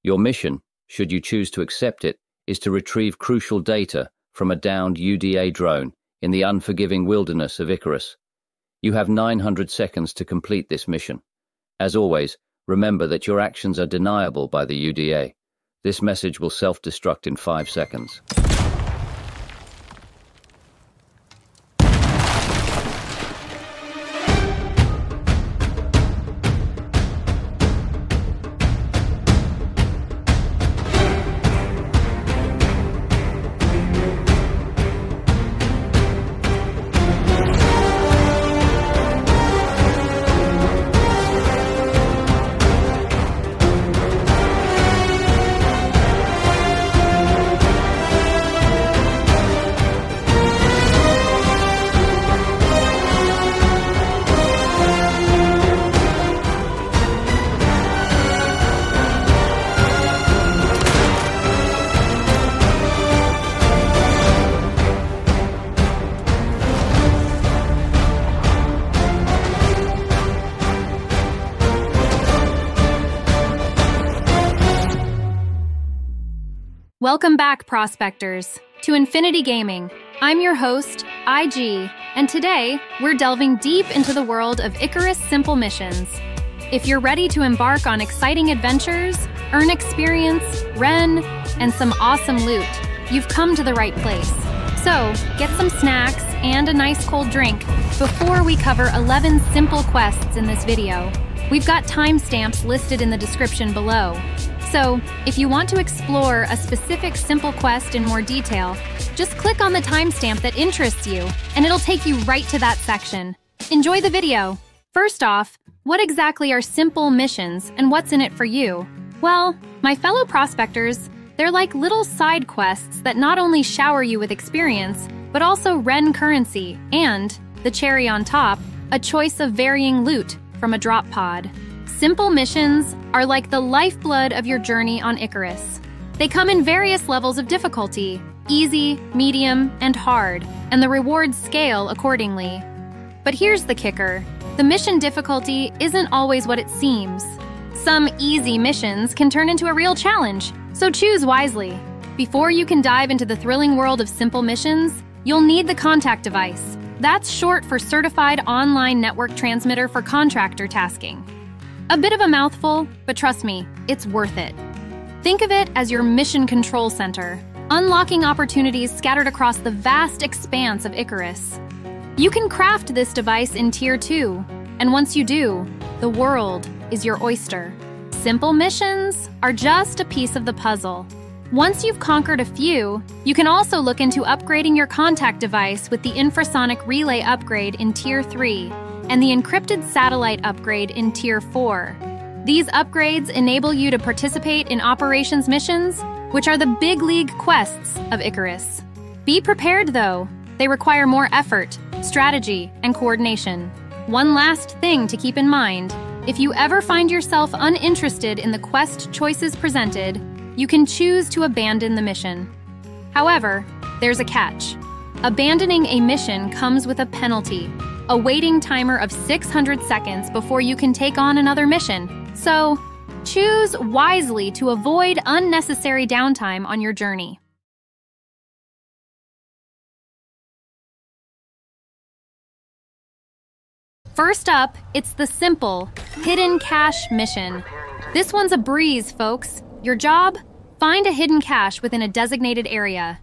Your mission, should you choose to accept it, is to retrieve crucial data from a downed UDA drone in the unforgiving wilderness of Icarus. You have 900 seconds to complete this mission. As always, remember that your actions are deniable by the UDA. This message will self-destruct in 5 seconds. Welcome back, prospectors, to Infinity Gaming. I'm your host, IG, and today we're delving deep into the world of Icarus Simple Missions. If you're ready to embark on exciting adventures, earn experience, Ren, and some awesome loot, you've come to the right place. So, get some snacks and a nice cold drink before we cover 11 simple quests in this video. We've got timestamps listed in the description below. So, if you want to explore a specific simple quest in more detail, just click on the timestamp that interests you, and it'll take you right to that section. Enjoy the video! First off, what exactly are simple missions, and what's in it for you? Well, my fellow prospectors, they're like little side quests that not only shower you with experience, but also Ren currency, and, the cherry on top, a choice of varying loot from a drop pod. Simple missions are like the lifeblood of your journey on Icarus. They come in various levels of difficulty, easy, medium, and hard, and the rewards scale accordingly. But here's the kicker. The mission difficulty isn't always what it seems. Some easy missions can turn into a real challenge, so choose wisely. Before you can dive into the thrilling world of simple missions, you'll need the contact device. That's short for Certified Online Network Transmitter for Contractor Tasking. A bit of a mouthful, but trust me, it's worth it. Think of it as your mission control center, unlocking opportunities scattered across the vast expanse of Icarus. You can craft this device in Tier 2, and once you do, the world is your oyster. Simple missions are just a piece of the puzzle. Once you've conquered a few, you can also look into upgrading your contact device with the infrasonic relay upgrade in Tier 3, and the encrypted satellite upgrade in Tier 4. These upgrades enable you to participate in operations missions, which are the big league quests of Icarus. Be prepared though, they require more effort, strategy, and coordination. One last thing to keep in mind, if you ever find yourself uninterested in the quest choices presented, you can choose to abandon the mission. However, there's a catch. Abandoning a mission comes with a penalty, a waiting timer of 600 seconds before you can take on another mission. So, choose wisely to avoid unnecessary downtime on your journey. First up, it's the simple, hidden cache mission. This one's a breeze, folks. Your job? Find a hidden cache within a designated area.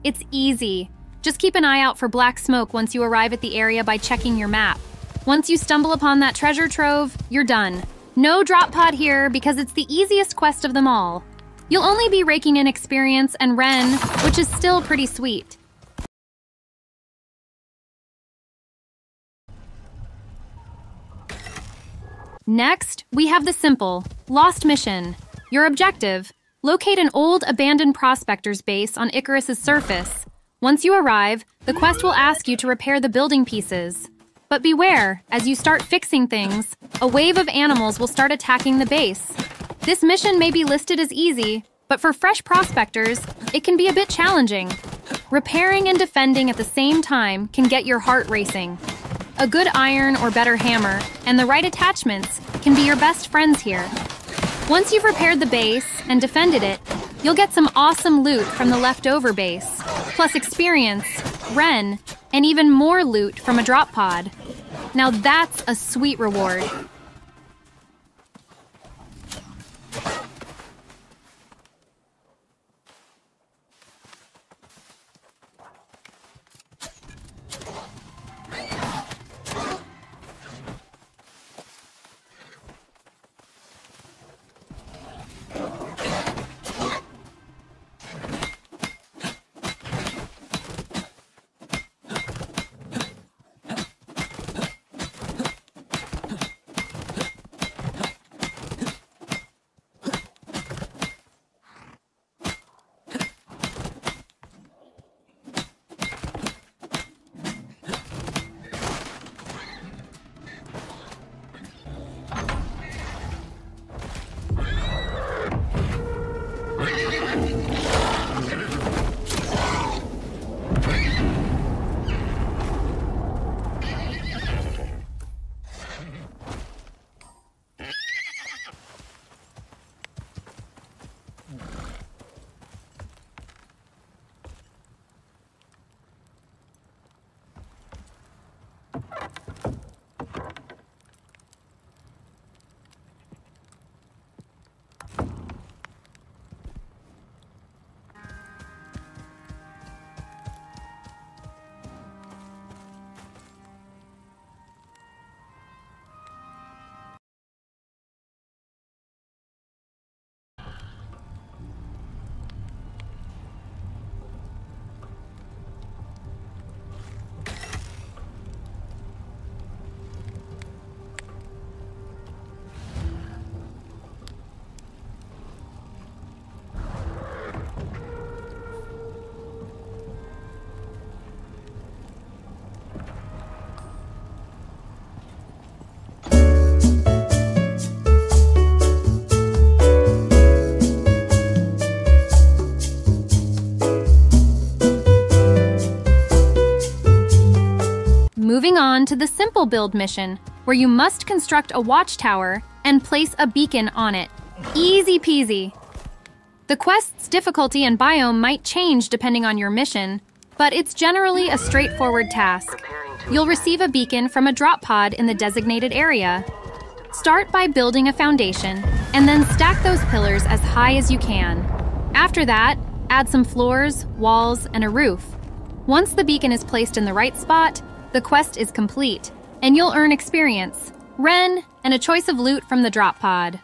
It's easy. Just keep an eye out for black smoke once you arrive at the area by checking your map. Once you stumble upon that treasure trove, you're done. No drop pod here because it's the easiest quest of them all. You'll only be raking in experience and Ren, which is still pretty sweet. Next, we have the simple, Lost mission. Your objective: locate an old abandoned prospector's base on Icarus's surface. Once you arrive, the quest will ask you to repair the building pieces. But beware, as you start fixing things, a wave of animals will start attacking the base. This mission may be listed as easy, but for fresh prospectors, it can be a bit challenging. Repairing and defending at the same time can get your heart racing. A good iron or better hammer and the right attachments can be your best friends here. Once you've repaired the base and defended it, you'll get some awesome loot from the leftover base, plus experience, Ren, and even more loot from a drop pod. Now that's a sweet reward. Moving on to the simple build mission, where you must construct a watchtower and place a beacon on it. Easy peasy. The quest's difficulty and biome might change depending on your mission, but it's generally a straightforward task. You'll receive a beacon from a drop pod in the designated area. Start by building a foundation, and then stack those pillars as high as you can. After that, add some floors, walls, and a roof. Once the beacon is placed in the right spot, the quest is complete, and you'll earn experience, Ren, and a choice of loot from the drop pod.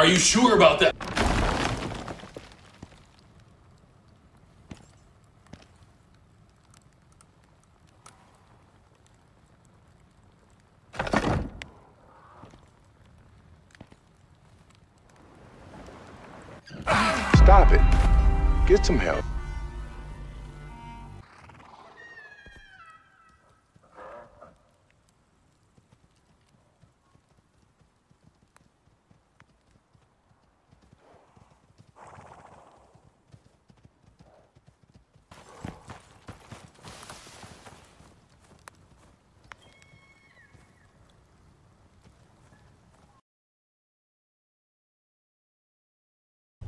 Are you sure about that? Stop it. Get some help.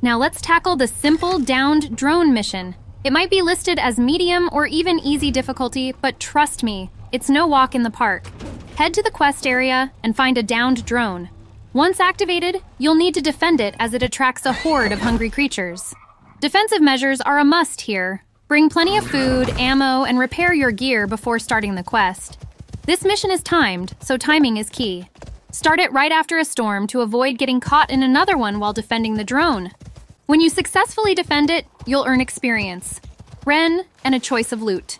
Now let's tackle the simple downed drone mission. It might be listed as medium or even easy difficulty, but trust me, it's no walk in the park. Head to the quest area and find a downed drone. Once activated, you'll need to defend it as it attracts a horde of hungry creatures. Defensive measures are a must here. Bring plenty of food, ammo, and repair your gear before starting the quest. This mission is timed, so timing is key. Start it right after a storm to avoid getting caught in another one while defending the drone. When you successfully defend it, you'll earn experience, Ren, and a choice of loot.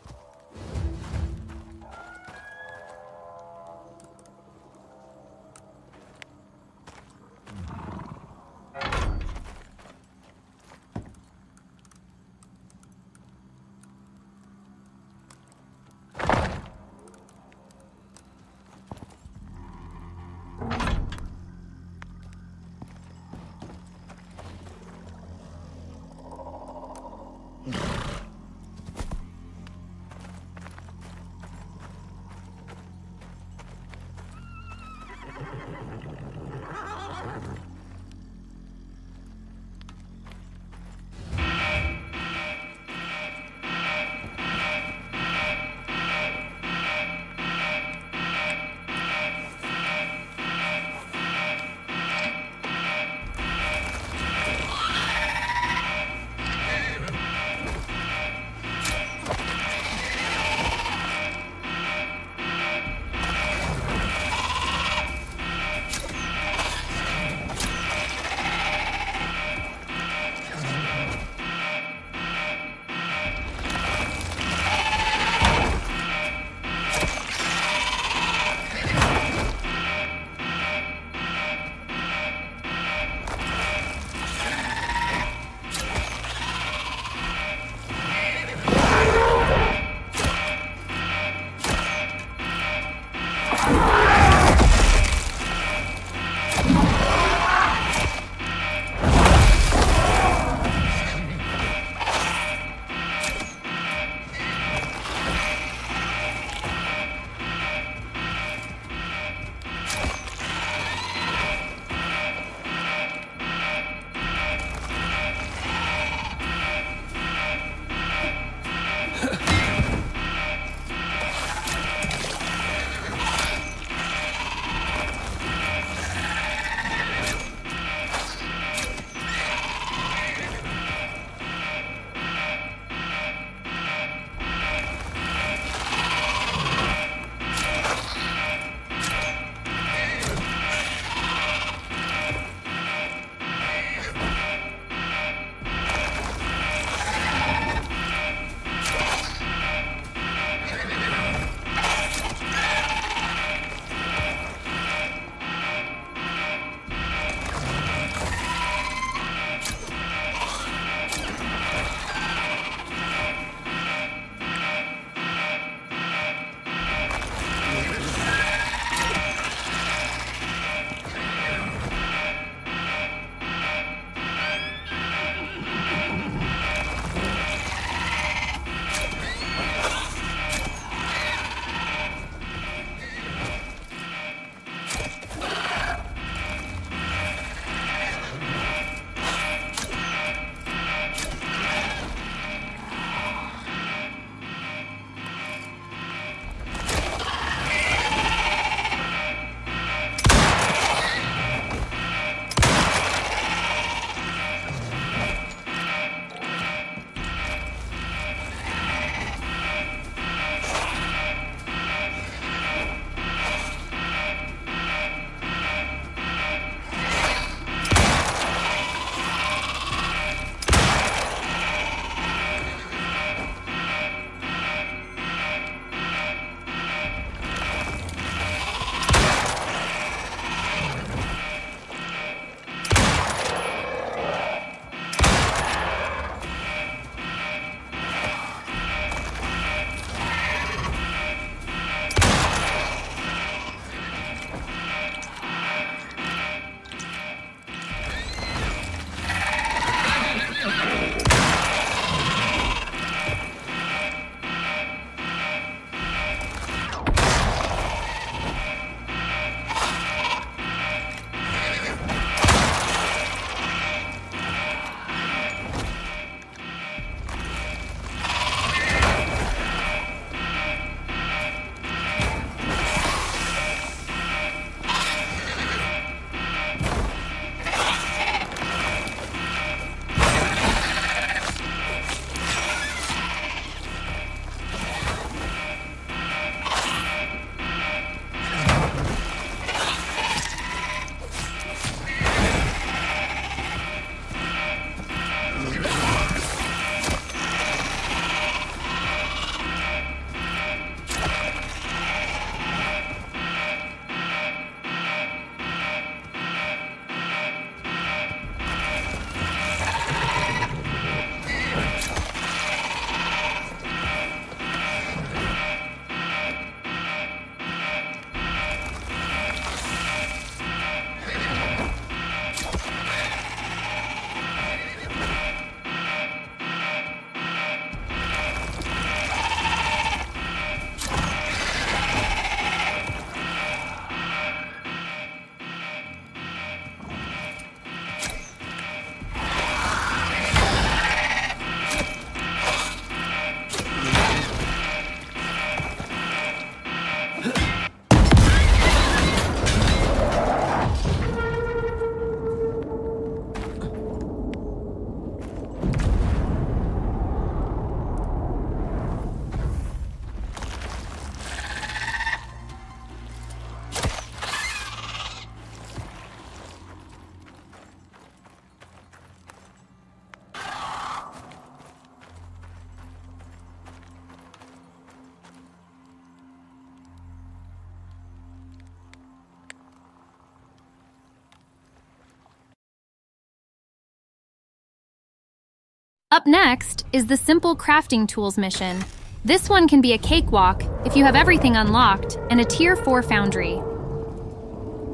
Up next is the Simple Crafting Tools mission. This one can be a cakewalk if you have everything unlocked and a Tier 4 foundry.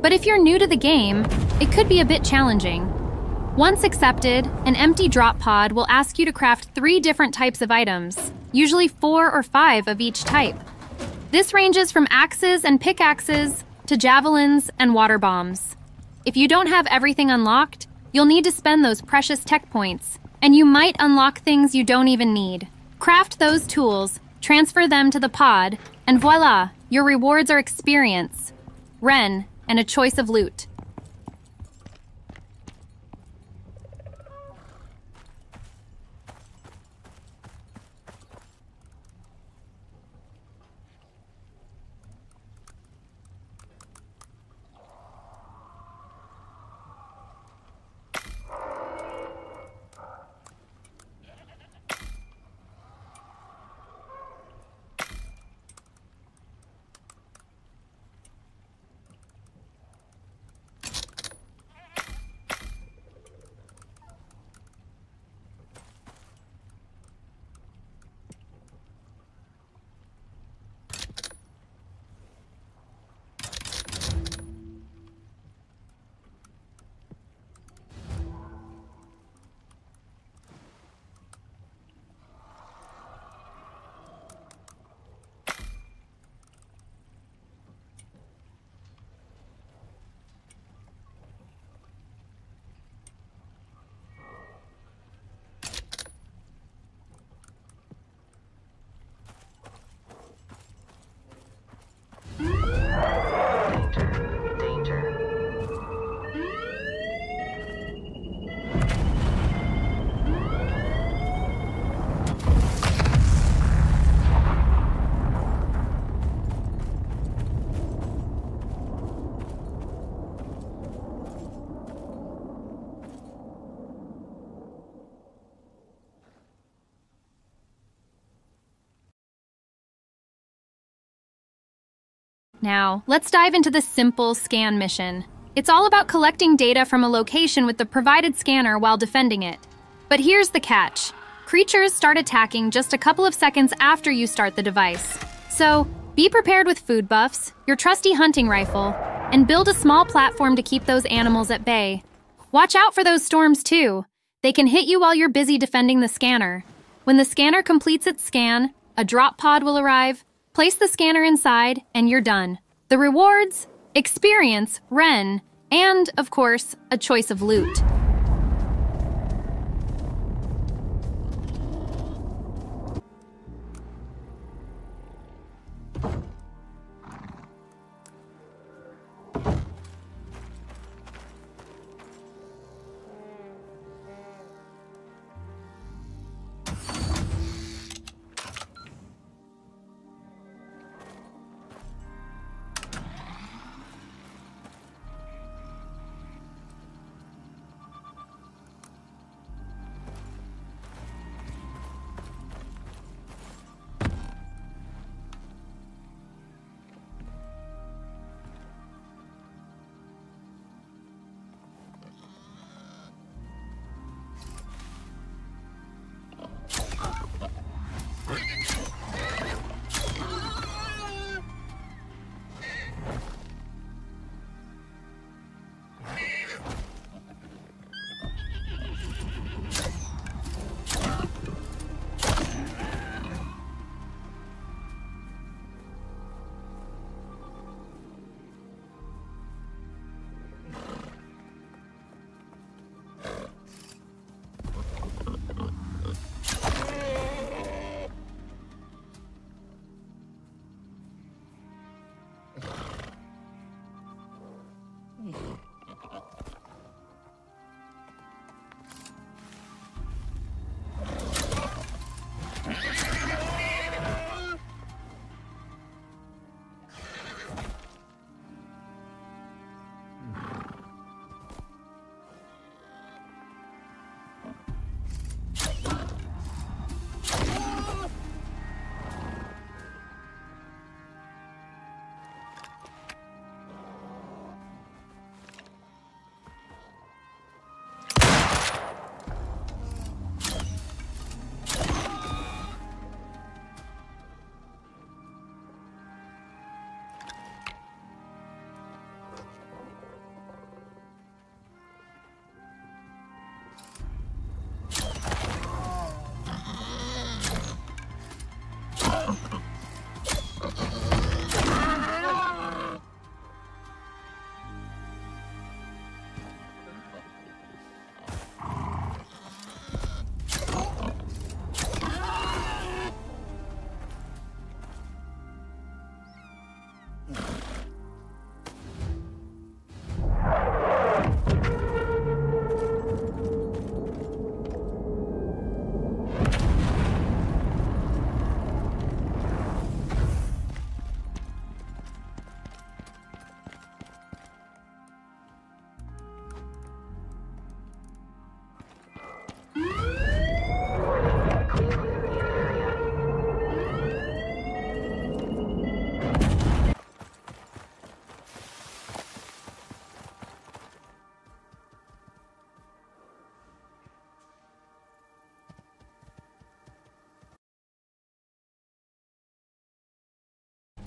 But if you're new to the game, it could be a bit challenging. Once accepted, an empty drop pod will ask you to craft 3 different types of items, usually 4 or 5 of each type. This ranges from axes and pickaxes to javelins and water bombs. If you don't have everything unlocked, you'll need to spend those precious tech points, and you might unlock things you don't even need. Craft those tools, transfer them to the pod, and voila, your rewards are experience, Ren, and a choice of loot. Now, let's dive into the Simple Scan mission. It's all about collecting data from a location with the provided scanner while defending it. But here's the catch. Creatures start attacking just a couple of seconds after you start the device. So, be prepared with food buffs, your trusty hunting rifle, and build a small platform to keep those animals at bay. Watch out for those storms too. They can hit you while you're busy defending the scanner. When the scanner completes its scan, a drop pod will arrive. Place the scanner inside, and you're done. The rewards? Experience, Ren, and, of course, a choice of loot.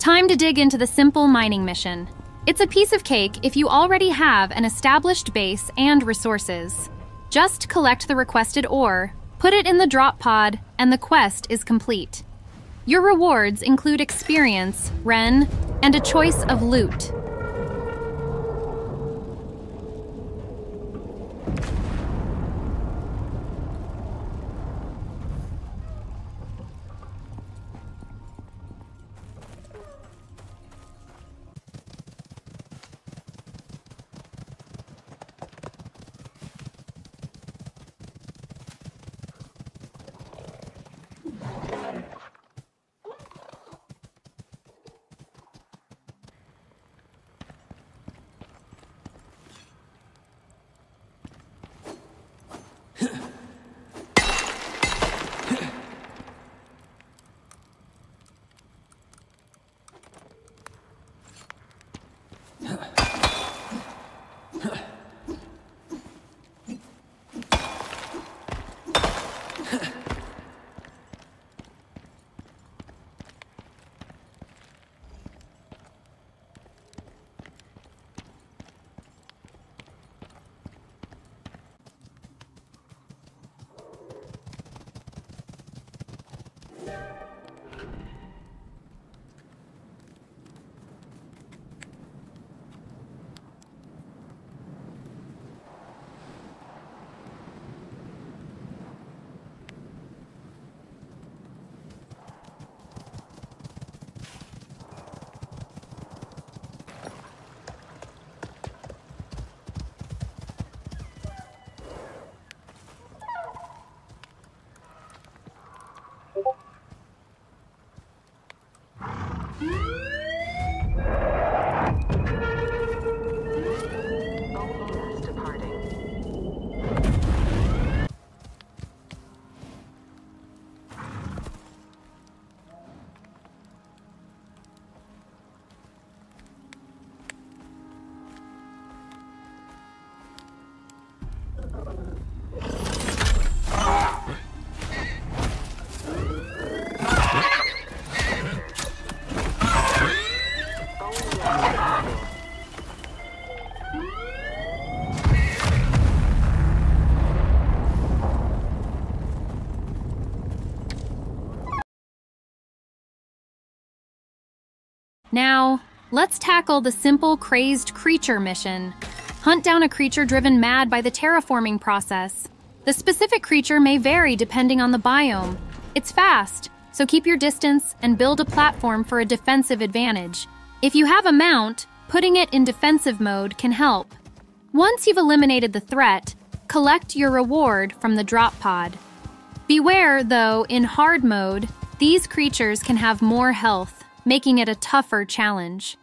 Time to dig into the simple mining mission. It's a piece of cake if you already have an established base and resources. Just collect the requested ore, put it in the drop pod, and the quest is complete. Your rewards include experience, Ren, and a choice of loot. Now, let's tackle the simple crazed creature mission. Hunt down a creature driven mad by the terraforming process. The specific creature may vary depending on the biome. It's fast, so keep your distance and build a platform for a defensive advantage. If you have a mount, putting it in defensive mode can help. Once you've eliminated the threat, collect your reward from the drop pod. Beware, though, in hard mode, these creatures can have more health, making it a tougher challenge.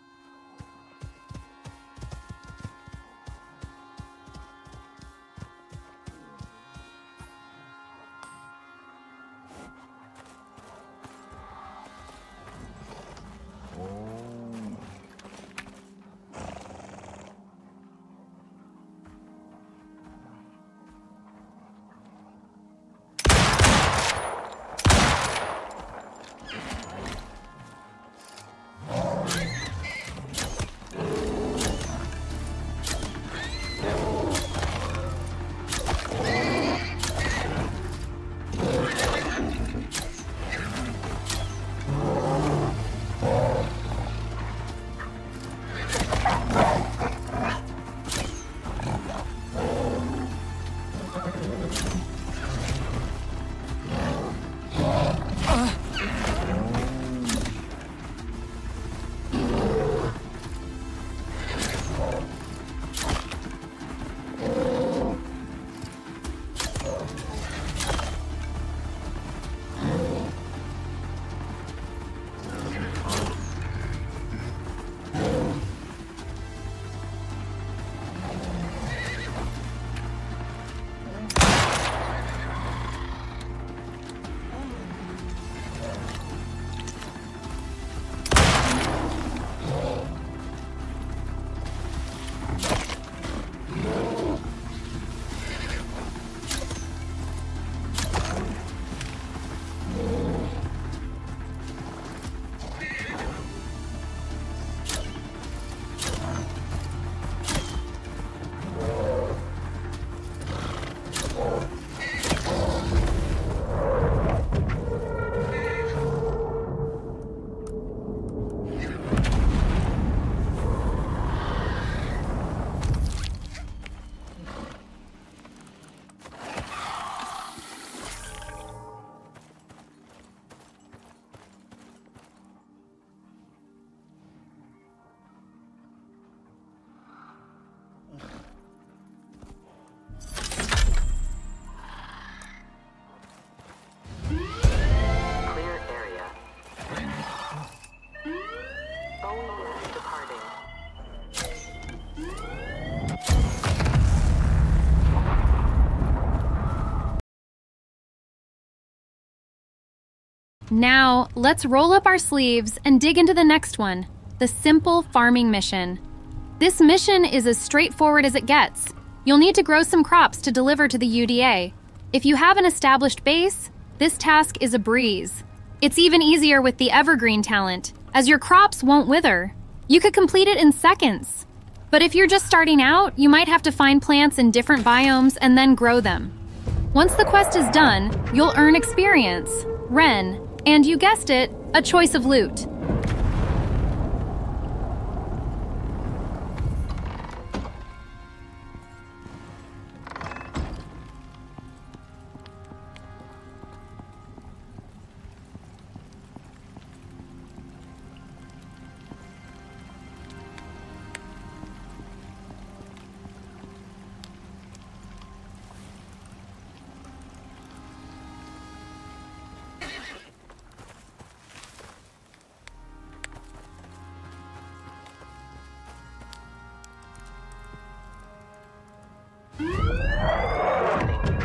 Now, let's roll up our sleeves and dig into the next one, the Simple Farming Mission. This mission is as straightforward as it gets. You'll need to grow some crops to deliver to the UDA. If you have an established base, this task is a breeze. It's even easier with the Evergreen talent, as your crops won't wither. You could complete it in seconds. But if you're just starting out, you might have to find plants in different biomes and then grow them. Once the quest is done, you'll earn experience, Ren, and you guessed it, a choice of loot.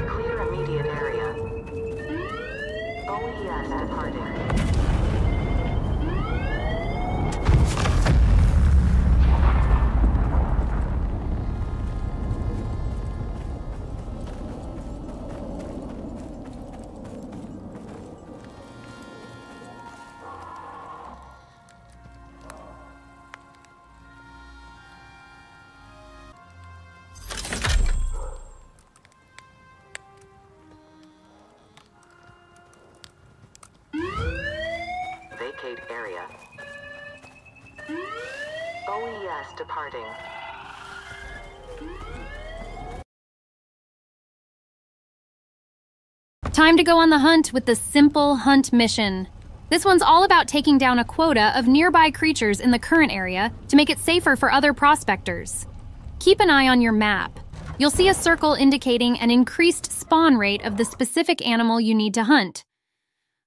Clear immediate area. OES departing. Vacate area. OES departing. Time to go on the hunt with the Simple Hunt mission. This one's all about taking down a quota of nearby creatures in the current area to make it safer for other prospectors. Keep an eye on your map. You'll see a circle indicating an increased spawn rate of the specific animal you need to hunt.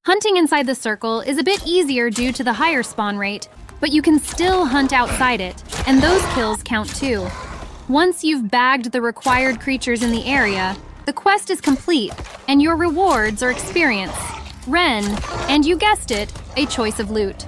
Hunting inside the circle is a bit easier due to the higher spawn rate, but you can still hunt outside it, and those kills count too. Once you've bagged the required creatures in the area, the quest is complete, and your rewards are experience, Ren, and you guessed it, a choice of loot.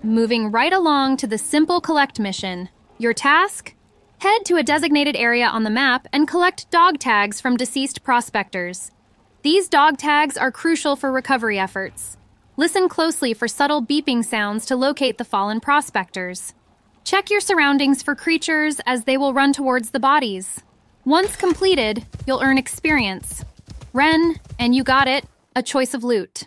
Moving right along to the Simple Collect mission. Your task? Head to a designated area on the map and collect dog tags from deceased prospectors. These dog tags are crucial for recovery efforts. Listen closely for subtle beeping sounds to locate the fallen prospectors. Check your surroundings for creatures as they will run towards the bodies. Once completed, you'll earn experience. Ren, and you got it, a choice of loot.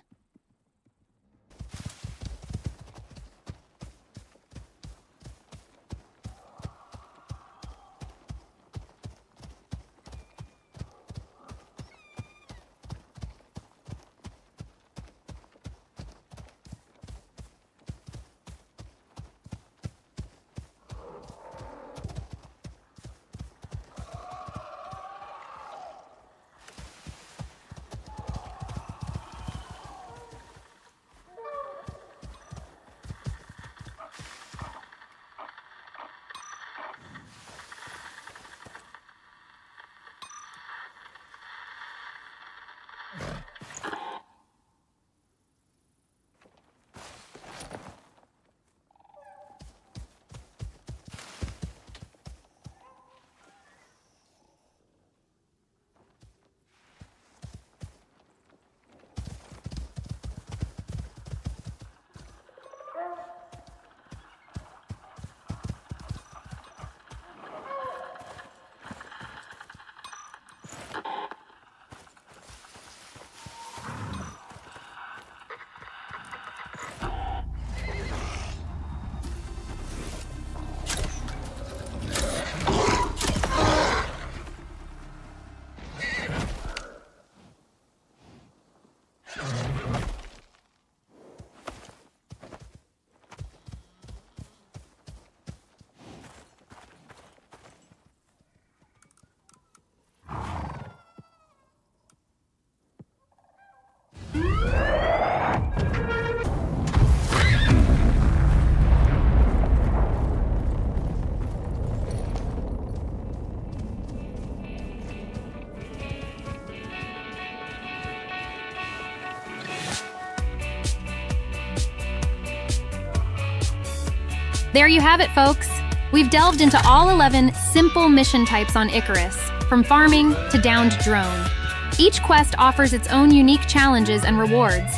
There you have it, folks. We've delved into all 11 simple mission types on Icarus, from farming to downed drone. Each quest offers its own unique challenges and rewards.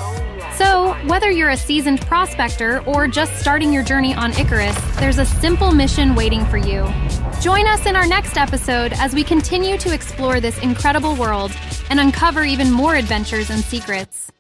So, whether you're a seasoned prospector or just starting your journey on Icarus, there's a simple mission waiting for you. Join us in our next episode as we continue to explore this incredible world and uncover even more adventures and secrets.